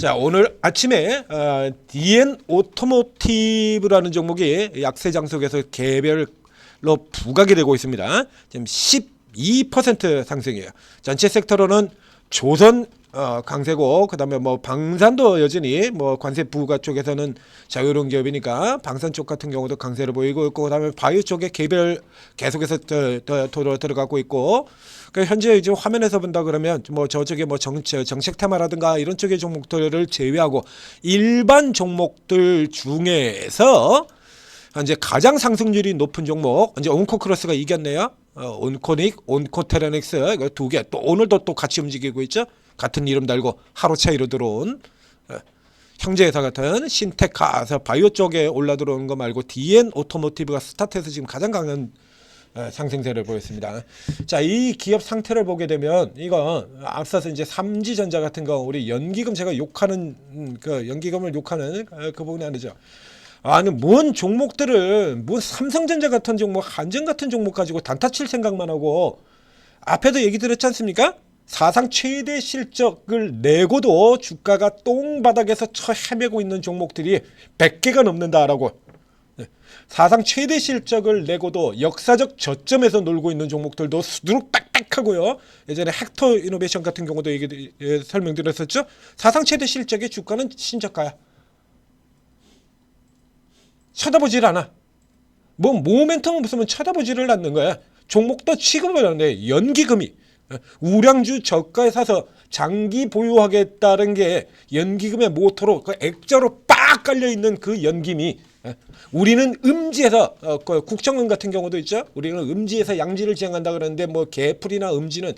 자, 오늘 아침에 DN 오토모티브라는 종목이 약세 장속에서 개별로 부각이 되고 있습니다. 지금 12% 상승이에요. 전체 섹터로는 조선 강세고, 그다음에 뭐 방산도 여전히 뭐 관세 부과 쪽에서는 자유로운 기업이니까 방산 쪽 같은 경우도 강세를 보이고 있고, 그다음에 바이오 쪽에 개별 계속해서 들어가고 있고. 그러니까 현재 이제 화면에서 본다 그러면 뭐 저쪽에 뭐 정책 테마라든가 이런 쪽의 종목들을 제외하고 일반 종목들 중에서 이제 가장 상승률이 높은 종목, 이제 온코크로스가 이겼네요. 온코닉, 온코테라닉스 이거 두 개 또 오늘도 또 같이 움직이고 있죠. 같은 이름 달고 하루 차이로 들어온 형제회사 같은 신테카에서 바이오 쪽에 올라 들어오는 거 말고 DN 오토모티브가 스타트해서 지금 가장 강한 상승세를 보였습니다. 자, 이 기업 상태를 보게 되면 이거 앞서서 이제 삼지전자 같은 거 우리 연기금 제가 욕하는 그 연기금을 욕하는 그 부분이 아니죠. 아니 뭔 종목들을 뭐 삼성전자 같은 종목, 한전 같은 종목 가지고 단타 칠 생각만 하고, 앞에도 얘기 드렸지 않습니까? 사상 최대 실적을 내고도 주가가 똥바닥에서 헤매고 있는 종목들이 100개가 넘는다라고. 사상 최대 실적을 내고도 역사적 저점에서 놀고 있는 종목들도 수두룩 빽빽하고요. 예전에 헥터 이노베이션 같은 경우도 설명드렸었죠. 사상 최대 실적의 주가는 신저가야. 쳐다보질 않아. 뭐 모멘텀 없으면 쳐다보지를 않는 거야. 종목도 취급을 하는데 연기금이 우량주 저가에 사서 장기 보유하겠다는 게 연기금의 모토로 그 액자로 빡 깔려 있는 그 연기금이, 우리는 음지에서 국정원 같은 경우도 있죠. 우리는 음지에서 양지를 지향한다 그러는데 뭐 개풀이나 음지는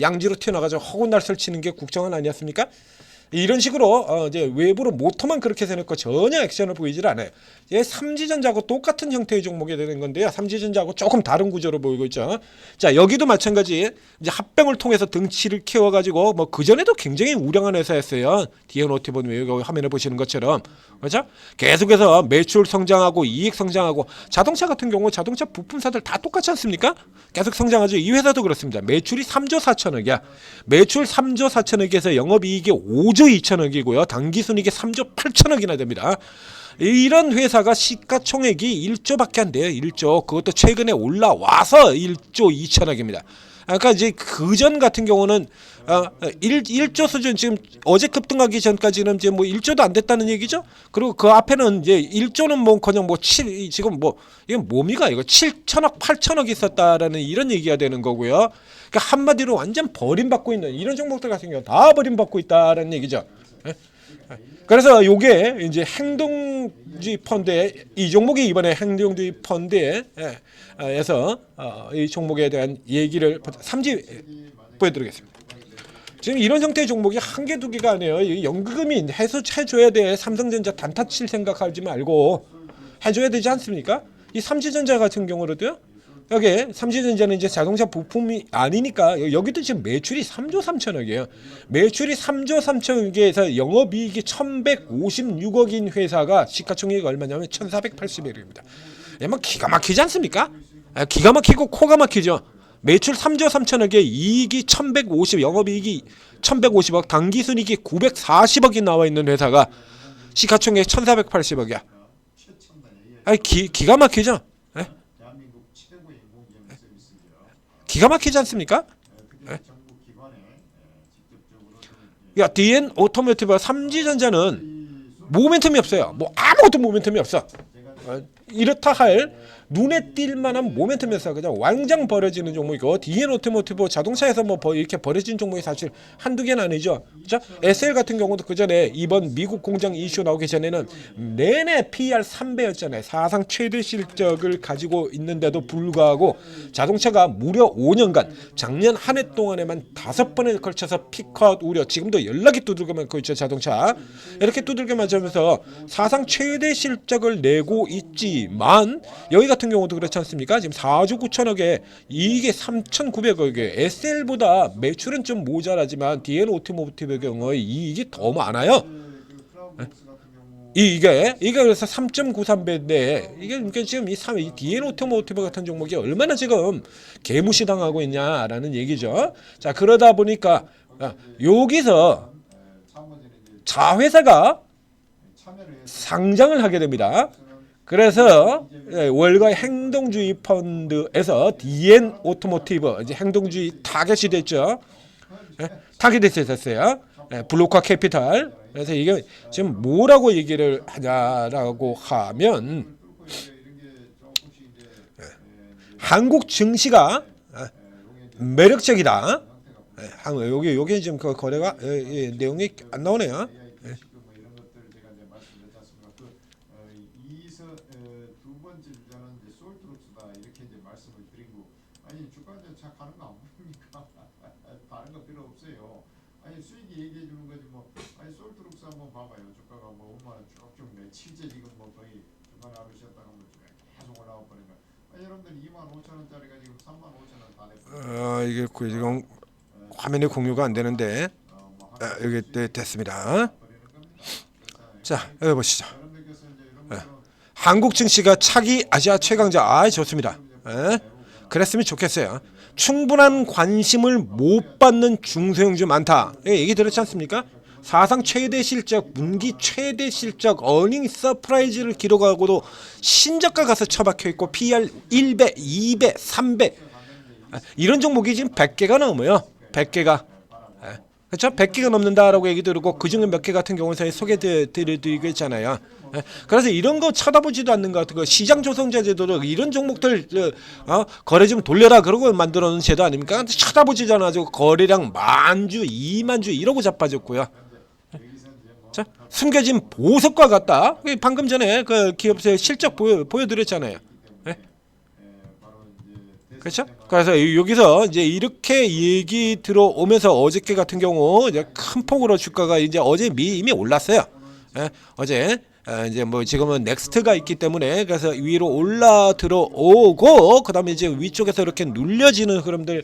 양지로 튀어나가서 허군 날 설치는 게 국정원 아니었습니까? 이런 식으로 이제 외부로 모토만 그렇게 해놓고 전혀 액션을 보이질 않아요. 이제 삼지전자하고 똑같은 형태의 종목이 되는 건데요. 삼지전자하고 조금 다른 구조로 보이고 있죠. 자, 여기도 마찬가지 이제 합병을 통해서 등치를 키워가지고 뭐 그전에도 굉장히 우량한 회사였어요. DN 오토모티브 여기 화면에 보시는 것처럼, 그렇죠? 계속해서 매출 성장하고 이익 성장하고, 자동차 같은 경우 자동차 부품사들 다 똑같지 않습니까? 계속 성장하죠. 이 회사도 그렇습니다. 매출이 3조 4천억이야. 매출 3조 4천억에서 영업이익이 5조 2천억이고요. 당기순이익이 3조 8천억이나 됩니다. 이런 회사가 시가총액이 1조밖에 안 돼요. 1조. 그것도 최근에 올라와서 1조 2천억입니다. 그러니까 이제 그전 같은 경우는 1조 수준, 지금 어제 급등하기 전까지는 이제 뭐 1조도 안 됐다는 얘기죠. 그리고 그 앞에는 이제 1조는 뭐 그냥 뭐 지금 뭐 이건 뭡니까? 이거 7천억, 8천억 있었다라는 이런 얘기가 되는 거고요. 그러니까 한마디로 완전 버림받고 있는 이런 종목들 같은 경우 다 버림받고 있다라는 얘기죠. 그래서 요게 이제 행동주의 펀드에, 이 종목이 이번에 행동주의 펀드에서 이 종목에 대한 얘기를 삼지 보여드리겠습니다. 지금 이런 형태의 종목이 한 개 두 개가 아니에요. 연기금이 해줘야 돼. 삼성전자 단타 칠 생각하지 말고 해줘야 되지 않습니까? 이 삼지전자 같은 경우로도요. 여기 삼지전자는 이제 자동차 부품이 아니니까 여기도 지금 매출이 3조 3천억이에요. 매출이 3조 3천억에서 영업이익이 1156억인 회사가 시가총액이 얼마냐면 1480억입니다. 뭐 기가 막히지 않습니까? 기가 막히고 코가 막히죠. 매출 3조 3천억에 이익이 1150, 영업이익이 1150억, 당기순이익이 940억이 나와 있는 회사가 시가총액 1480억이야. 기가 막히죠. 기가 막히지 않습니까? 야, DN 오토모티브 삼지전자는 모멘텀이 없어요. 뭐 아무것도 모멘텀이 없어. 이렇다 할 눈에 띌 만한 모멘텀이 없어. 그냥 왕장 버려지는 종목이고, DN 오토모티브 자동차에서 뭐 이렇게 버려진 종목이 사실 한두 개는 아니죠. 그렇죠? SL 같은 경우도 그 전에 이번 미국 공장 이슈 나오기 전에는 내내 PER 3배였잖아요. 사상 최대 실적을 가지고 있는데도 불구하고 자동차가 무려 5년간, 작년 한 해 동안에만 5번에 걸쳐서 피크아웃 우려, 지금도 연락이 두들겨 맞고 있죠. 자동차 이렇게 두들겨 맞으면서 사상 최대 실적을 내고 있지만, 여기 같은 경우도 그렇지 않습니까? 지금 4조 9천억에 이익이 3,900억이에요. SL보다 매출은 좀 모자라지만 DN 오토모티브의 경우에 이익이 더 많아요. 이게 그래서 3.93배인데, 이게 그러니까 지금 이 DN 오토모티브 같은 종목이 얼마나 지금 개무시당하고 있냐라는 얘기죠. 자, 그러다 보니까 여기서 자회사가 상장을 하게 됩니다. 그래서 월가 행동주의 펀드에서 DN 오토모티브 이제 행동주의 타겟이 됐죠. 타겟이 됐었어요. 블로커 캐피탈. 그래서 이게 지금 뭐라고 얘기를 하냐라고 하면 한국 증시가 매력적이다. 여기 지금 그 거래가 내용이 안 나오네요. 실제 지금 뭐 거의 중간에 하루 쉬었다가 뭐 계속 올라와 버리니까 여러분들 25,000원짜리가 지금 35,000원 다 됐어요. 이게 지금 화면이 공유가 안 되는데 여기 됐습니다. 자 여기 보시죠. 한국 증시가 차기 아시아 최강자. 좋습니다. 그랬으면 좋겠어요. 충분한 관심을 못 받는 중소형주 많다. 얘기 들었지 않습니까? 사상 최대 실적, 분기 최대 실적, 어닝 서프라이즈를 기록하고도 신저가 가서 처박혀 있고 PER 1배, 2배, 3배 이런 종목이 지금 100개가 넘어요. 100개가. 그렇죠? 100개가 넘는다라고 얘기 들었고 그중에 몇 개 같은 경우는 소개드리고 있잖아요. 그래서 이런 거 쳐다보지도 않는 것 같은 거 시장 조성자 제도로 이런 종목들 거래 좀 돌려라 그러고 만들어 놓은 제도 아닙니까? 쳐다보지도 않아가지고 거래량 10,000주, 20,000주 이러고 자빠졌고요. 자, 숨겨진 보석과 같다. 방금 전에 그 기업의 실적 보여드렸잖아요. 그렇죠? 그래서 여기서 이제 이렇게 얘기 들어오면서 어저께 같은 경우 이제 큰 폭으로 주가가 이제 어제 이미 올랐어요. 어제 이제 뭐 지금은 넥스트가 있기 때문에 그래서 위로 올라 들어오고 그다음에 이제 위쪽에서 이렇게 눌려지는 흐름들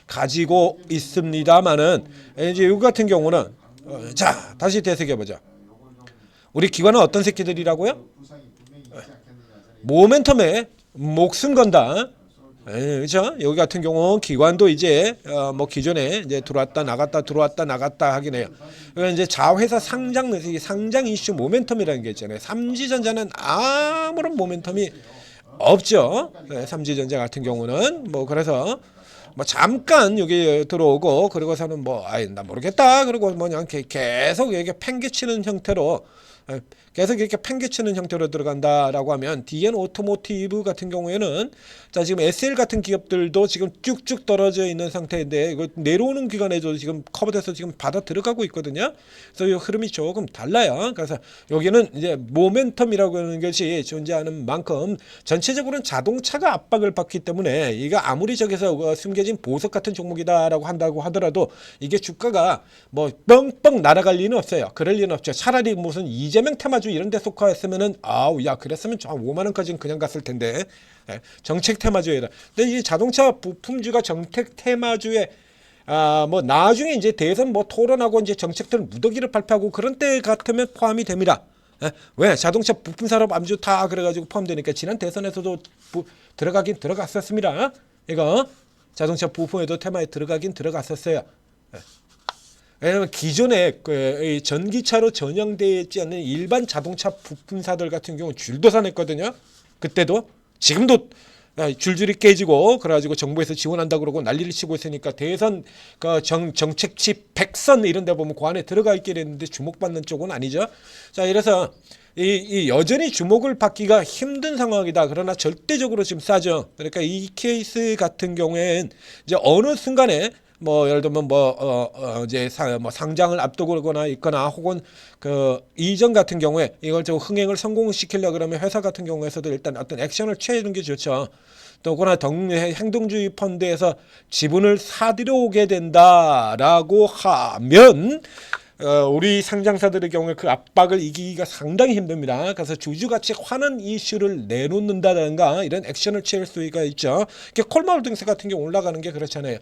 가지고 있습니다만은 이제 이 같은 경우는 자 다시 되새겨 보자. 우리 기관은 어떤 새끼들이라고요? 모멘텀에 목숨 건다. 그렇죠? 여기 같은 경우 기관도 이제 뭐 기존에 이제 들어왔다 나갔다 하긴 해요. 그러니까 이제 자회사 상장 이슈 모멘텀이라는 게 있잖아요. 삼지전자는 아무런 모멘텀이 없죠. 삼지전자 같은 경우는 뭐 그래서 뭐 잠깐 여기 들어오고 그리고서는 뭐 나 모르겠다 그리고 뭐 그냥 계속 이렇게 팽개치는 형태로 계속 이렇게 팽개치는 형태로 들어간다라고 하면 DN 오토모티브 같은 경우에는 자 지금 SL 같은 기업들도 지금 쭉쭉 떨어져 있는 상태인데 이거 내려오는 기간에도 지금 커버돼서 지금 받아 들어가고 있거든요. 그래서 이 흐름이 조금 달라요. 그래서 여기는 이제 모멘텀이라고 하는 것이 존재하는 만큼 전체적으로는 자동차가 압박을 받기 때문에 이거 아무리 저기서 숨겨진 보석 같은 종목이다라고 한다고 하더라도 이게 주가가 뭐 뻥뻥 날아갈 리는 없어요. 그럴 리는 없죠. 차라리 무슨 이재명 테마주 이런 데 속하였으면은 그랬으면 한 5만 원까지는 그냥 갔을 텐데 정책 테마주에다. 근데 이 자동차 부품주가 정책 테마주에 뭐 나중에 이제 대선 뭐 토론하고 이제 정책들 무더기를 발표하고 그런 때 같으면 포함이 됩니다. 왜 자동차 부품 산업 암주 다 그래가지고 포함되니까 지난 대선에서도 들어가긴 들어갔었습니다. 이거 자동차 부품에도 테마에 들어가긴 들어갔었어요. 왜냐하면 기존에 그 전기차로 전향되어 있지 않는 일반 자동차 부품사들 같은 경우 줄도 서냈거든요. 그때도 지금도 줄줄이 깨지고 그래가지고 정부에서 지원한다 그러고 난리를 치고 있으니까 대선 그 정책치 100선 이런 데 보면 그 안에 들어가 있게 됐는데 주목받는 쪽은 아니죠. 자 이래서 이 여전히 주목을 받기가 힘든 상황이다. 그러나 절대적으로 지금 싸죠. 그러니까 이 케이스 같은 경우엔 이제 어느 순간에 뭐 예를 들면 이제 상장을 앞두고거나 있거나 혹은 그 이전 같은 경우에 이걸 좀 흥행을 성공시키려 그러면 회사 같은 경우에서도 일단 어떤 액션을 취해주는 게 좋죠. 또거나 행동주의 펀드에서 지분을 사들여 오게 된다라고 하면 우리 상장사들의 경우에 그 압박을 이기기가 상당히 힘듭니다. 그래서 주주가치 환원 이슈를 내놓는다든가 이런 액션을 취할 수가 있죠. 콜마홀딩스 같은 경우 올라가는 게 그렇잖아요.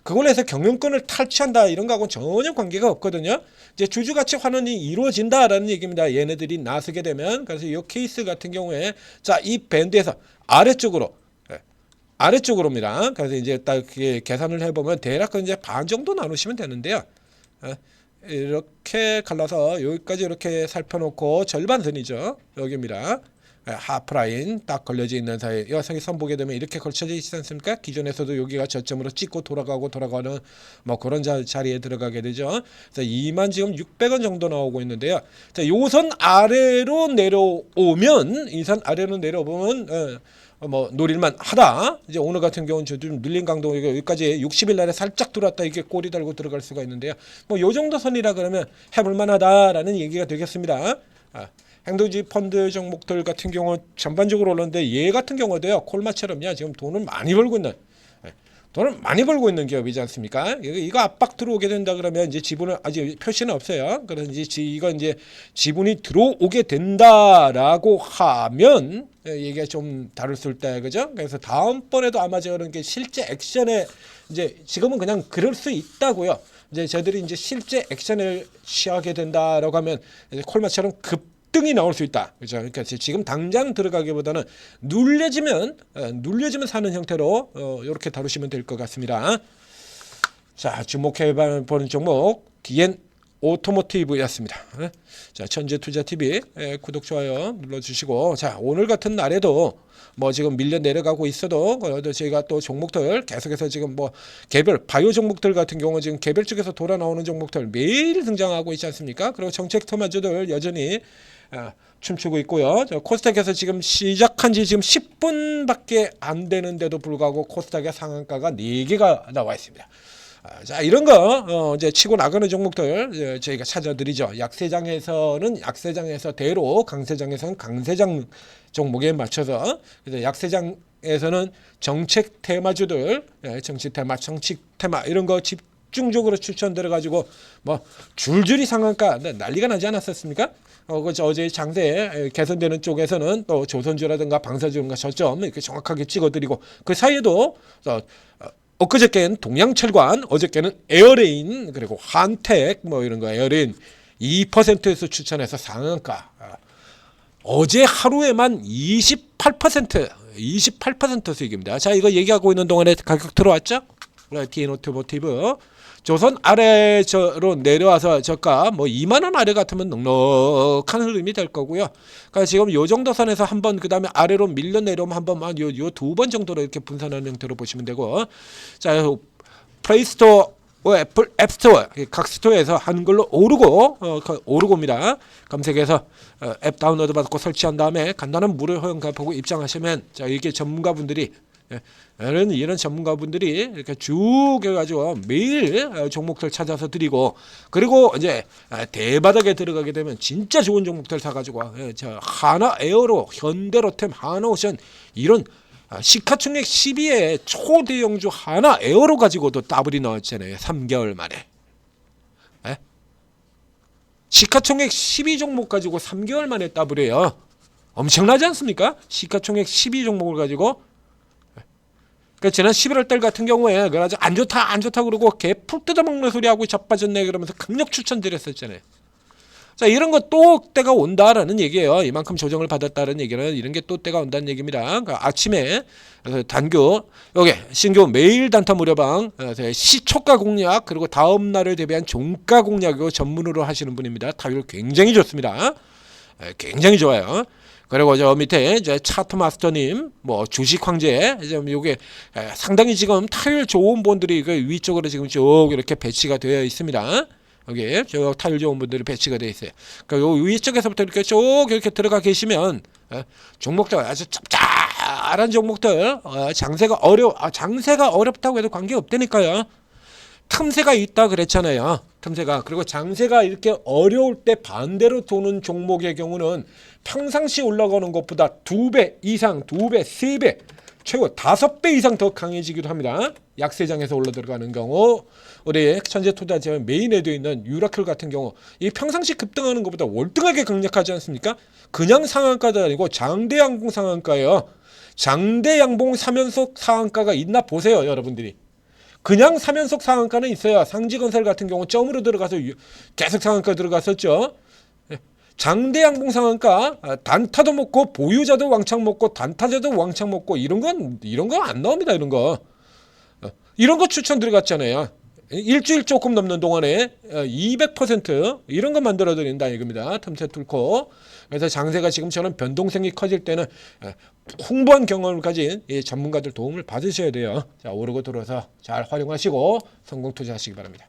그걸로 해서 경영권을 탈취한다 이런 거하고는 전혀 관계가 없거든요. 이제 주주가치 환원이 이루어진다라는 얘기입니다. 얘네들이 나서게 되면. 그래서 이 케이스 같은 경우에 자 이 밴드에서 아래쪽으로입니다. 그래서 이제 딱 계산을 해보면 대략 이제 반 정도 나누시면 되는데요. 이렇게 갈라서 여기까지 이렇게 살펴놓고 절반선이죠. 여기입니다. 하프라인 딱 걸려져 있는 사이 여기 선 보게 되면 이렇게 걸쳐져 있지 않습니까? 기존에서도 여기가 저점으로 찍고 돌아가는 뭐 그런 자리에 들어가게 되죠. 그래서 2만 지금 600원 정도 나오고 있는데요. 자, 요선 아래로 내려오면 이 선 아래로 내려오면 뭐 노릴만 하다. 이제 오늘 같은 경우는 좀 눌린 강도 여기까지 60일 날에 살짝 들어왔다 이게 꼬리 달고 들어갈 수가 있는데요. 뭐 요 정도 선이라 그러면 해볼만 하다라는 얘기가 되겠습니다. 행동주의 펀드 종목들 같은 경우 전반적으로 올랐는데 얘 같은 경우도요 콜마처럼요 지금 돈을 많이 벌고 있는 기업이지 않습니까? 이거 압박 들어오게 된다 그러면 이제 지분을 아직 표시는 없어요. 그래서 이제 지분이 들어오게 된다라고 하면 이게 좀 다를 때 그죠? 그래서 다음번에도 아마 저런 게 실제 액션에 이제 지금은 그냥 그럴 수 있다고요. 이제 저들이 이제 실제 액션을 취하게 된다라고 하면 이제 콜마처럼 급등이 나올 수 있다. 그죠? 그러니까 지금 당장 들어가기보다는 눌려지면 사는 형태로 이렇게 다루시면 될 것 같습니다. 자, 주목해 보는 종목 DN 오토모티브였습니다. 자, 천재투자TV 구독 좋아요 눌러주시고 자 오늘 같은 날에도 뭐 지금 밀려 내려가고 있어도 저희가 또 종목들 계속해서 지금 뭐 개별 바이오 종목들 같은 경우 지금 개별 쪽에서 돌아 나오는 종목들 매일 등장하고 있지 않습니까? 그리고 정책 토마저들 여전히 춤추고 있고요. 코스닥에서 지금 시작한 지 지금 10분밖에 안 되는데도 불구하고 코스닥의 상한가가 4개가 나와 있습니다. 자 이런 거 이제 치고 나가는 종목들 저희가 찾아드리죠. 약세장에서는 약세장에서 대로 강세장에서는 강세장 종목에 맞춰서 그래서 약세장에서는 정책 테마주들 정책 테마 이런 거 집중적으로 추천드려 가지고 뭐 줄줄이 상한가 난리가 나지 않았었습니까? 어제 장세 개선되는 쪽에서는 또 조선주라든가 방사주라든가 저점 이렇게 정확하게 찍어드리고 그 사이에도 엊그저께는 동양철관, 어저께는 에어레인 그리고 한택 뭐 이런 거 에어레인 2%에서 추천해서 상한가. 어제 하루에만 28% 수익입니다. 자 이거 얘기하고 있는 동안에 가격 들어왔죠? DN 오토모티브 조선 아래로 내려와서 저가 뭐 2만 원 아래 같으면 넉넉한 흐름이 될 거고요. 그러니까 지금 요 정도 선에서 한번 그다음에 아래로 밀려 내려오면 한 번만 요 두 번 정도로 이렇게 분산하는 형태로 보시면 되고. 자, 플레이스토어 애플 앱스토어 각 스토어에서 한글로 오르고입니다. 검색해서 앱 다운로드 받고 설치한 다음에 간단한 무료 허용 가입하고 입장하시면 자 이게 전문가분들이 이런 전문가분들이 이렇게 쭉 해가지고 매일 종목들 찾아서 드리고 그리고 이제 대바닥에 들어가게 되면 진짜 좋은 종목들 사가지고 저 하나 에어로 현대로템 하나오션 이런 시가총액 12에 초대형주 하나 에어로 가지고도 더블이 나왔잖아요. 3개월 만에. 시가총액 12종목 가지고 3개월 만에 더블이에요. 엄청나지 않습니까? 시가총액 12종목을 가지고 그러니까 지난 11월 달 같은 경우에 그래가지고 안 좋다 그러고 개 풀 뜯어먹는 소리 하고 자빠졌네 그러면서 강력 추천드렸었잖아요. 자 이런 거 또 때가 온다라는 얘기예요. 이만큼 조정을 받았다는 얘기는 이런 게 또 때가 온다는 얘기입니다. 그러니까 아침에 단교 여기 신규 매일 단타 무료방 시초가 공략 그리고 다음 날을 대비한 종가 공략이고 전문으로 하시는 분입니다. 타율 굉장히 좋습니다. 굉장히 좋아요. 그리고 저 밑에 이제 차트 마스터님, 뭐 주식 황제, 이제 요게 상당히 지금 타율 좋은 분들이 그 위쪽으로 지금 쭉 이렇게 배치가 되어 있습니다. 여기 저 타율 좋은 분들이 배치가 되어 있어요. 그러니까 요 위쪽에서부터 이렇게 쭉 이렇게 들어가 계시면 종목들 아주 짭짤한 종목들 장세가 어렵다고 해도 관계 없다니까요. 틈새가 있다 그랬잖아요. 틈새가. 그리고 장세가 이렇게 어려울 때 반대로 도는 종목의 경우는 평상시 올라가는 것보다 2배 이상, 2배, 3배, 최고 5배 이상 더 강해지기도 합니다. 약세장에서 올라 들어가는 경우 우리 천재투자자 메인에 되어 있는 유라클 같은 경우 이 평상시 급등하는 것보다 월등하게 강력하지 않습니까? 그냥 상한가도 아니고 장대양봉 상한가예요. 장대양봉 3연속 상한가가 있나 보세요, 여러분들이. 그냥 3연속 상한가는 있어요. 상지건설 같은 경우 점으로 들어가서 계속 상한가 들어갔었죠. 장대양봉 상한가 단타도 먹고 보유자도 왕창 먹고 단타자도 왕창 먹고 이런 건 안 나옵니다. 이런 거 추천 들어갔잖아요. 일주일 조금 넘는 동안에 200% 이런 거 만들어 드린다 이겁니다. 틈새 뚫고. 그래서 장세가 지금처럼 변동성이 커질 때는 풍부한 경험을 가진 이 전문가들 도움을 받으셔야 돼요. 자, 오르고 들어서 잘 활용하시고 성공 투자하시기 바랍니다.